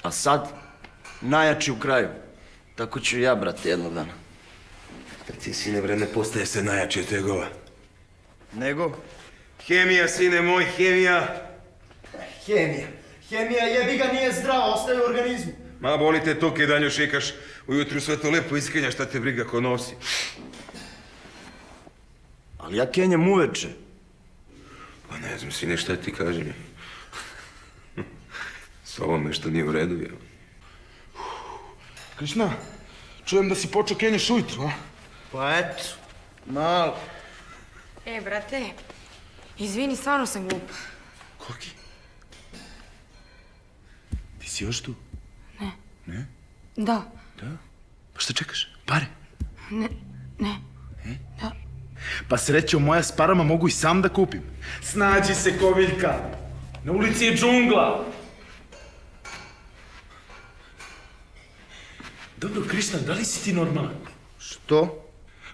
A sad, najjači u kraju. Tako ću i ja, brate, jednog dana. Ti, sine, bre, ne postaje se najjači od tegova. Nego? Hemija, sine moj, hemija. Hemija. Hemija jebi ga nije zdrava, ostaje u organizmu. Ma, boli te to kaj danju šikaš. Ujutru sve to lepo iskenja, šta te briga ko nosi. Ali ja kenjam uveče. Pa ne znam, sine, šta ti kažem. S ovom nešto nije u redu, jel? Krišna, čujem da si počeo kenjaš ujutru, a? Pa eto, malo. Brate, izvini, stvarno sam glupa. Koki? Ti si još tu? Ne. Ne? Da. Da? Pa šta čekaš? Pare? Ne. Da. Pa srećo, moja s parama mogu i sam da kupim. Snađi se, koviljka. Na ulici je džungla. Dobro, Krišna, da li si ti normalan? Što?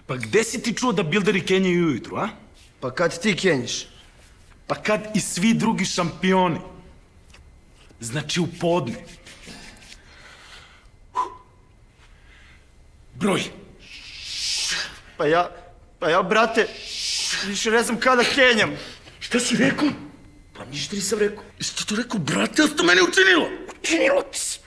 Pa gde si ti čuo da bilderi kenjaju ujutru, a? Pa kad ti kenjiš? Pa kad i svi drugi šampioni. Znači u podne. Broj. Pa ja, brate, više ne znam kada kenjam. Šta si rekao? Pa ništa nisam rekao. Jesi ti to rekao, brate, ali to mene učinilo? Učinilo ti se.